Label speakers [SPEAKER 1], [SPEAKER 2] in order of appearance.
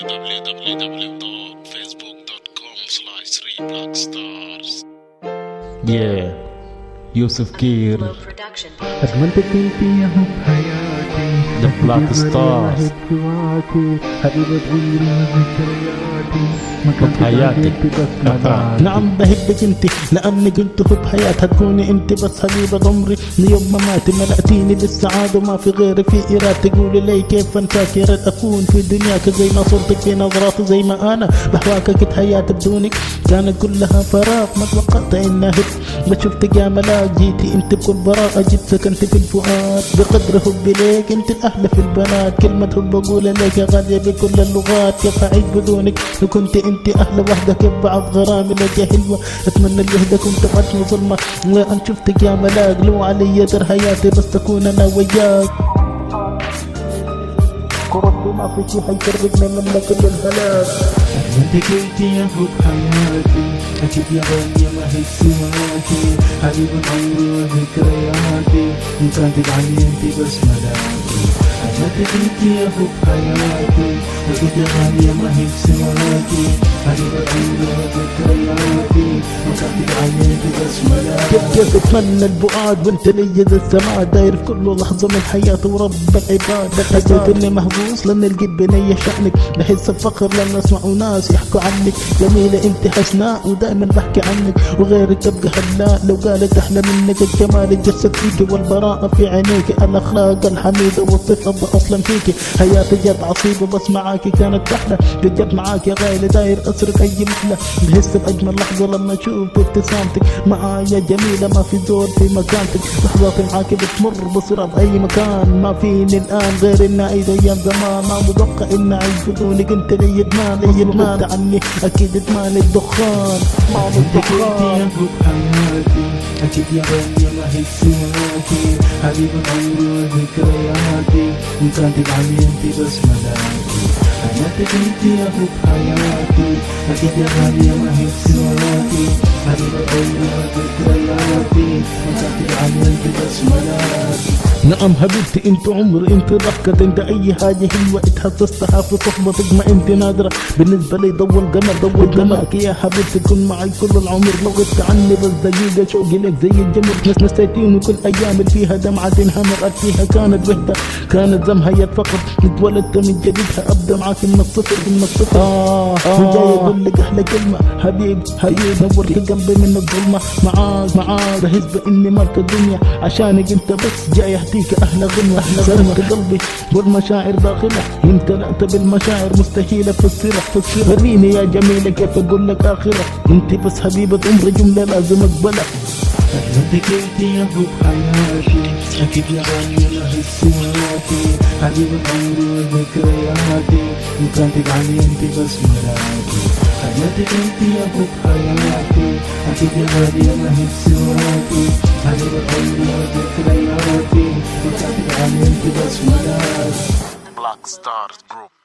[SPEAKER 1] www.facebook.com/3blackstars.
[SPEAKER 2] Yeah يوسف كير
[SPEAKER 3] أجمل بنتي يا حياتي
[SPEAKER 2] The Black Stars.
[SPEAKER 3] حبيبة عمري وذكرياتي مكان
[SPEAKER 2] حياتي.
[SPEAKER 3] نعم بحبك انت لاني قلت حب حياتها تكوني انت بس حبيبة عمري من يوم ما ماتي ملأتيني بالسعادة وما في غيري في إرادة تقولي لي كيف انساك يا ريت اكون في دنياك زي ما صرتك في نظراتي زي ما انا بهواك كنت حياتي بدونك كانت كلها فراغ ما توقعت انها ما شفتك يا ملاك جيتي انت بكل براءة جيت سكنت في الفؤاد بقدر حبي ليك انت الاحلى في البنات كلمة حب اقولها لك يا غالية بكل اللغات كيف اعيش بدونك لو كنت انت احلى وحدة كيف بعض غرامي لك حلوة اتمنى الوحدة كنت عدم ظلمة وان شفتك يا ملاك لو علي در حياتي بس تكون انا وياك ربي ما في شي حيقربني منك كل الهلاك
[SPEAKER 4] انت كنت يا حب حياتي اكيد يا غالية ما هي سواكي حبيبة عمري وذكرياتي ان كانت عني انت بس ملاكي انت كنت يا حب حياتي اكيد يا غالية ما هي سواكي حبيبة عمري وذكرياتي ان كانت عني انت بس ملاكي
[SPEAKER 3] كيف اتمنى البعاد وانت لي زي السماء داير في كل لحظة من حياتي ورب العباد حسيت اني محبوس لان القلب بني شأنك بحس بفخر لما اسمع ناس يحكوا عنك جميلة انت حسناء ودائما بحكي عنك وغيرك تبقى هلاء لو قالت احلى منك الجمال الجسد فيك والبراءة في عينيك الاخلاق الحميدة والصفة اصلا فيك حياتي جت عصيبة بس معاكي كانت احلى جت معاك يا غايلة داير اسرق اي مثلة بحس باجمل لحظة لما اشوف ابتسامتك معايا جميلة ما في زول في مكانتك لحظاتي معاكي بتمر بسرعة بأي مكان ما فيني الآن غير إن أعيد أيام زمان ما متوقع إن أعيش بدونك أنت لي إدمان عني أكيد إدمان الدخان ما
[SPEAKER 4] انت كنت يا حب حياتي اكيد يا غالية ما هي سواكي حبيبة عمري وذكرياتي ان كانت عني انت بس ملاكي انت كنت يا حب حياتي اكيد يا غالية ما هي سواكي حبيبة عمري وذكرياتي ان كانت عني انت بس ملاكي
[SPEAKER 3] نعم حبيبتي انت عمري انت ضحكة انت اي حاجة حلوة اتحسستها في صحبتك ما انت نادرة بالنسبة لي ضوء قمرك يا حبيبتي كن معي كل العمر لو غبت عني بس دقيقة شوقي لك زي الجمر نسيتيني كل ايام اللي فيها دمعة انهمرت فيها كانت وحدة كانت زمهية فقط اتولدت من جديدها ابدا معاك من الصفر وجاي اقول لك احلى كلمة حبيب نورت قلبي من الظلمة معاك بحس باني مالك الدنيا عشانك انت بس جاي اهديك احلى غنوة سرقت قلبي والمشاعر داخلة امتلأت بالمشاعر مستحيلة افسرها وريني يا جميلة كيف اقول لك اخرة انت بس حبيبة عمري جملة لازم اقبلها
[SPEAKER 4] انت كنت يا حب حياتي اكيد يا غالية ما هي سواكي حبيبة عمري وذكرياتي ان كانت عني انت بس ملاكي انت كنت يا حب حياتي اكيد يا غالية ما هي سواكي حبيبة عمري وذكرياتي ان كانت عني انت بس ملاكي.
[SPEAKER 1] Black Stars Group.